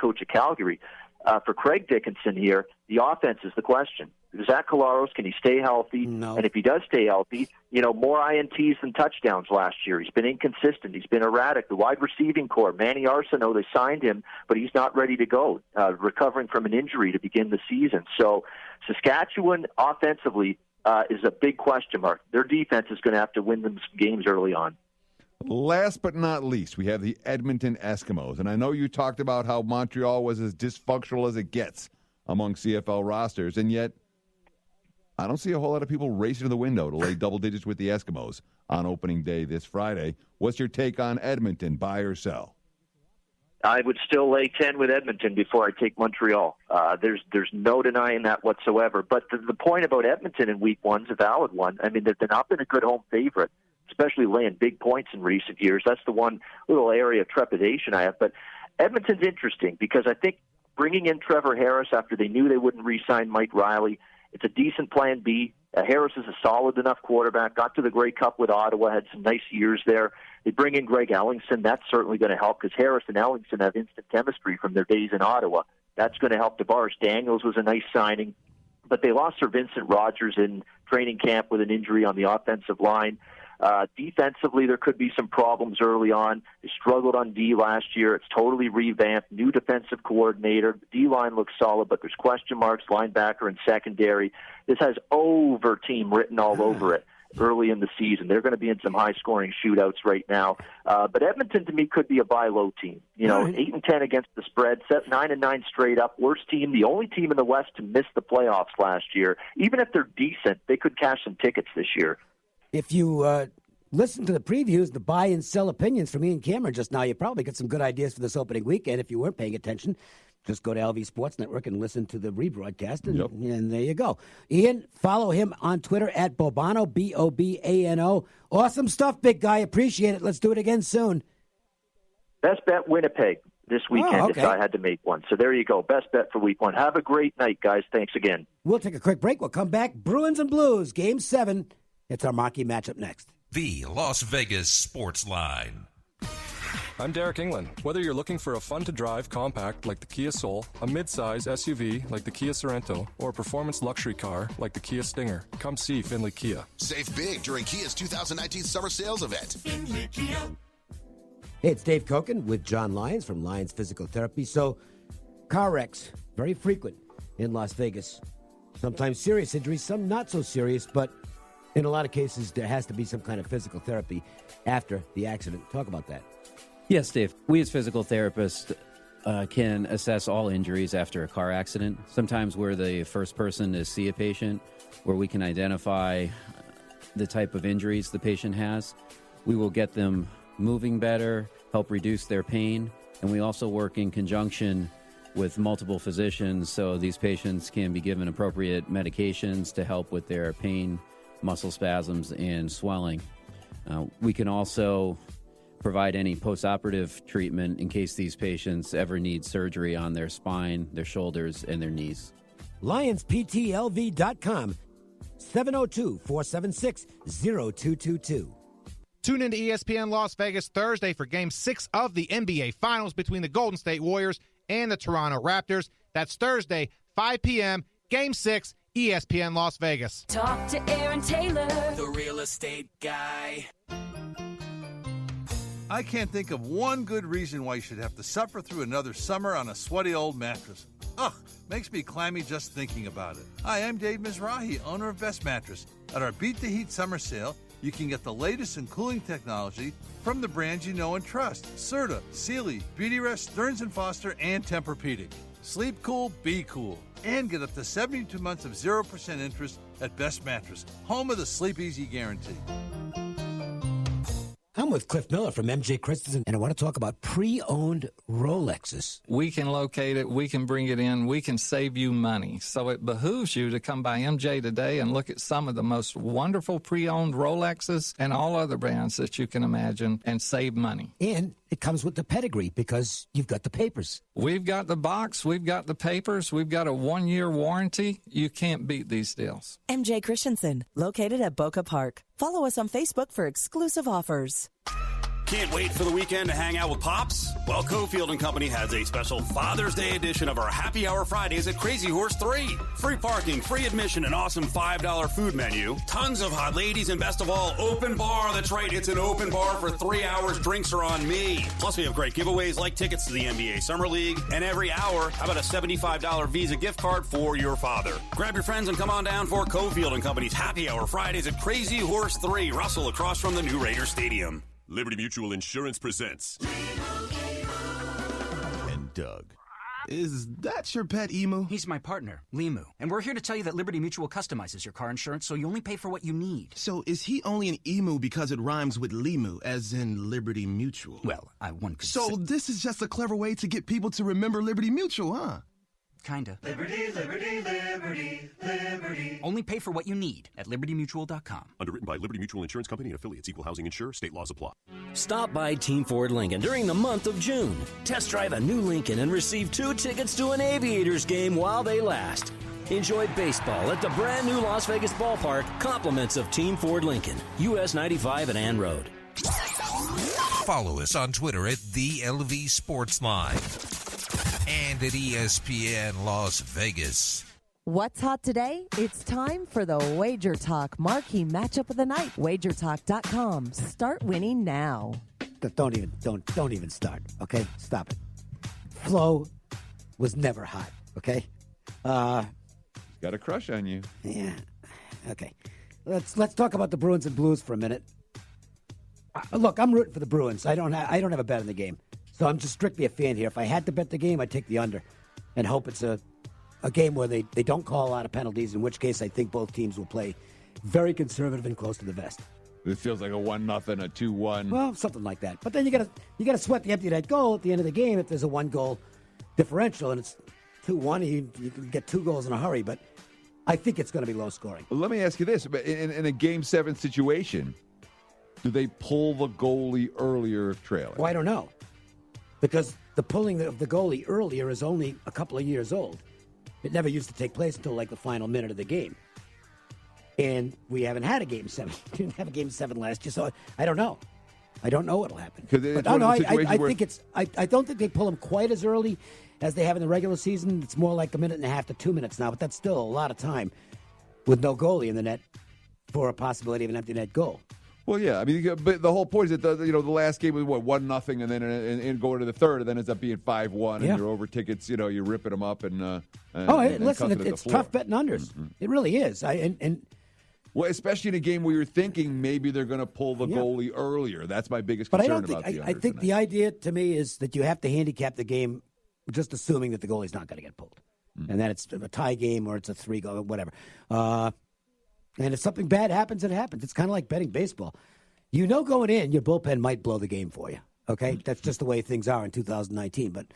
coach of Calgary. For Craig Dickinson here, the offense is the question. Zach Collaros, can he stay healthy? No. And if he does stay healthy, more INTs than touchdowns last year. He's been inconsistent. He's been erratic. The wide receiving core, Manny Arsenault, they signed him, but he's not ready to go, recovering from an injury to begin the season. So Saskatchewan offensively is a big question mark. Their defense is going to have to win them some games early on. Last but not least, we have the Edmonton Eskimos. And I know you talked about how Montreal was as dysfunctional as it gets among CFL rosters, and yet I don't see a whole lot of people racing to the window to lay double digits with the Eskimos on opening day this Friday. What's your take on Edmonton, buy or sell? I would still lay 10 with Edmonton before I take Montreal. There's no denying that whatsoever. But the point about Edmonton in week one's a valid one. I mean, they've not been a good home favorite, especially laying big points in recent years. That's the one little area of trepidation I have. But Edmonton's interesting because I think bringing in Trevor Harris after they knew they wouldn't re-sign Mike Riley, it's a decent plan B. Harris is a solid enough quarterback, got to the Grey Cup with Ottawa, had some nice years there. They bring in Greg Ellingson. That's certainly going to help because Harris and Ellingson have instant chemistry from their days in Ottawa. That's going to help DeBarge. Daniels was a nice signing. But they lost Sir Vincent Rogers in training camp with an injury on the offensive line. Defensively, there could be some problems early on. They struggled on D last year. It's totally revamped. New defensive coordinator. The D-line looks solid, but there's question marks, linebacker and secondary. This has over team written all over it early in the season. They're going to be in some high-scoring shootouts right now. But Edmonton, to me, could be a buy-low team. 8-10 against the spread, 7-9 straight up. Worst team, the only team in the West to miss the playoffs last year. Even if they're decent, they could cash some tickets this year. If you listen to the previews, the buy and sell opinions from Ian Cameron just now, you probably get some good ideas for this opening weekend. If you weren't paying attention, just go to LV Sports Network and listen to the rebroadcast, and there you go. Ian, follow him on Twitter at Bobano, Bobano. Awesome stuff, big guy. Appreciate it. Let's do it again soon. Best bet Winnipeg this weekend if I had to make one. So there you go. Best bet for week one. Have a great night, guys. Thanks again. We'll take a quick break. We'll come back. Bruins and Blues, Game 7. It's our Marquee matchup next. The Las Vegas Sports Line. I'm Derek England. Whether you're looking for a fun-to-drive compact like the Kia Soul, a mid-size SUV like the Kia Sorento, or a performance luxury car like the Kia Stinger, come see Findlay Kia. Save big during Kia's 2019 summer sales event. Findlay Kia. Hey, it's Dave Cokin with John Lyons from Lyons Physical Therapy. So, car wrecks, very frequent in Las Vegas. Sometimes serious injuries, some not so serious, but in a lot of cases, there has to be some kind of physical therapy after the accident. Talk about that. Yes, Dave. We as physical therapists can assess all injuries after a car accident. Sometimes we're the first person to see a patient where we can identify the type of injuries the patient has. We will get them moving better, help reduce their pain, and we also work in conjunction with multiple physicians so these patients can be given appropriate medications to help with their pain, muscle spasms, and swelling. We can also provide any post-operative treatment in case these patients ever need surgery on their spine, their shoulders, and their knees. LionsPTLV.com, 702-476-0222. Tune into ESPN Las Vegas Thursday for Game 6 of the NBA Finals between the Golden State Warriors and the Toronto Raptors. That's Thursday, 5 p.m., Game 6, ESPN Las Vegas. Talk to Aaron Taylor, the real estate guy. I can't think of one good reason why you should have to suffer through another summer on a sweaty old mattress. Ugh, makes me clammy just thinking about it. Hi, I'm Dave Mizrahi, owner of Best Mattress. At our Beat the Heat summer sale, you can get the latest in cooling technology from the brands you know and trust. Serta, Sealy, Beautyrest, Stearns & Foster, and Tempur-Pedic. Sleep cool, be cool. And get up to 72 months of 0% interest at Best Mattress, home of the Sleep Easy Guarantee. I'm with Cliff Miller from MJ Christensen, and I want to talk about pre-owned Rolexes. We can locate it. We can bring it in. We can save you money. So it behooves you to come by MJ today and look at some of the most wonderful pre-owned Rolexes and all other brands that you can imagine and save money. And it comes with the pedigree because you've got the papers. We've got the box. We've got the papers. We've got a 1-year warranty. You can't beat these deals. MJ Christensen, located at Boca Park. Follow us on Facebook for exclusive offers. Can't wait for the weekend to hang out with Pops? Well, Cofield & Company has a special Father's Day edition of our Happy Hour Fridays at Crazy Horse 3. Free parking, free admission, an awesome $5 food menu, tons of hot ladies, and best of all, open bar. That's right, it's an open bar for 3 hours. Drinks are on me. Plus, we have great giveaways like tickets to the NBA Summer League. And every hour, how about a $75 Visa gift card for your father? Grab your friends and come on down for Cofield & Company's Happy Hour Fridays at Crazy Horse 3, Russell, across from the new Raider Stadium. Liberty Mutual Insurance presents. And Doug. Is that your pet emu? He's my partner, Limu. And we're here to tell you that Liberty Mutual customizes your car insurance so you only pay for what you need. So is he only an emu because it rhymes with Limu, as in Liberty Mutual? Well, one could So this is just a clever way to get people to remember Liberty Mutual, huh? Kinda. Liberty, liberty, liberty, liberty. Only pay for what you need at libertymutual.com. Underwritten by Liberty Mutual Insurance Company and affiliates. Equal housing insurer. State laws apply. Stop by Team Ford Lincoln during the month of June. Test drive a new Lincoln and receive 2 tickets to an Aviators game while they last. Enjoy baseball at the brand new Las Vegas ballpark. Compliments of Team Ford Lincoln. US 95 and Ann Road. Follow us on Twitter at the LV Sportsline and at ESPN Las Vegas. What's hot today? It's time for the WagerTalk Marquee Matchup of the Night. WagerTalk.com. Start winning now. Don't even start. Okay, stop it. Flo was never hot. Okay. Got a crush on you. Yeah. Okay. Let's talk about the Bruins and Blues for a minute. Look, I'm rooting for the Bruins. I don't have a bet in the game, so I'm just strictly a fan here. If I had to bet the game, I'd take the under, and hope it's a game where they don't call a lot of penalties. In which case, I think both teams will play very conservative and close to the vest. It feels like a 1-0, a 2-1. Well, something like that. But then you gotta sweat the empty net goal at the end of the game if there's a 1-goal differential and it's 2-1. You can get 2 goals in a hurry, but I think it's going to be low scoring. Let me ask you this: in a Game 7 situation, do they pull the goalie earlier if trailing? Well, I don't know, because the pulling of the goalie earlier is only a couple of years old. It never used to take place until like the final minute of the game. And we haven't had a Game 7. We didn't have a Game 7 last year, so I don't know. I don't know what'll happen. But I don't think they pull them quite as early as they have in the regular season. It's more like a minute and a half to 2 minutes now, but that's still a lot of time with no goalie in the net for a possibility of an empty net goal. Well, yeah. I mean, but the whole point is that the last game was 1-0, and then and going to the third, and then ends up being 5-1, and you're over tickets. You're ripping them up and listen, it's tough betting unders. Mm-hmm. It really is. Well, especially in a game where you're thinking maybe they're going to pull the goalie earlier. That's my biggest concern about the unders. I think the idea to me is that you have to handicap the game, just assuming that the goalie's not going to get pulled, and that it's a tie game or it's a 3-goal, whatever. And if something bad happens, it happens. It's kind of like betting baseball. Going in, your bullpen might blow the game for you. Okay? That's just the way things are in 2019. But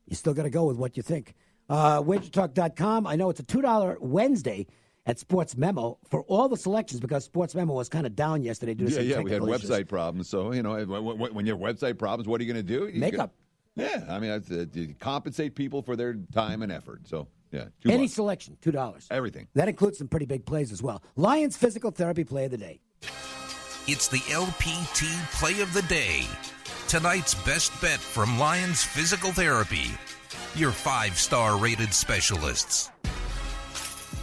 you still got to go with what you think. WagerTalk.com. I know it's a $2 Wednesday at Sports Memo for all the selections because Sports Memo was kind of down yesterday due to some technical we had issues. website problems. So, when you have website problems, what are you going to do? Makeup. Yeah. I mean, you compensate people for their time and effort. So. Yeah, any selection, $2. Everything. That includes some pretty big plays as well. Lions Physical Therapy Play of the Day. It's the LPT Play of the Day. Tonight's best bet from Lions Physical Therapy. Your 5-star rated specialists.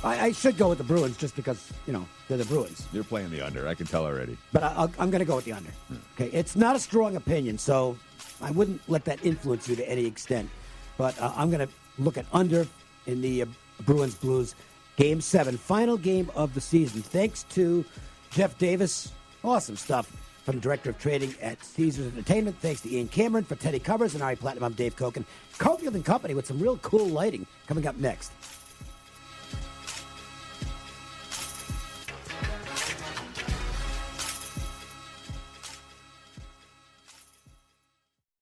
I should go with the Bruins just because, they're the Bruins. You're playing the under. I can tell already. But I'm going to go with the under. Okay, it's not a strong opinion, so I wouldn't let that influence you to any extent. But I'm going to look at under in the Bruins Blues Game 7, final game of the season. Thanks to Jeff Davis. Awesome stuff from the Director of Trading at Caesars Entertainment. Thanks to Ian Cameron for Teddy Covers and Ari Platinum. I'm Dave Cokin. Cofield & Company with some real cool lighting coming up next.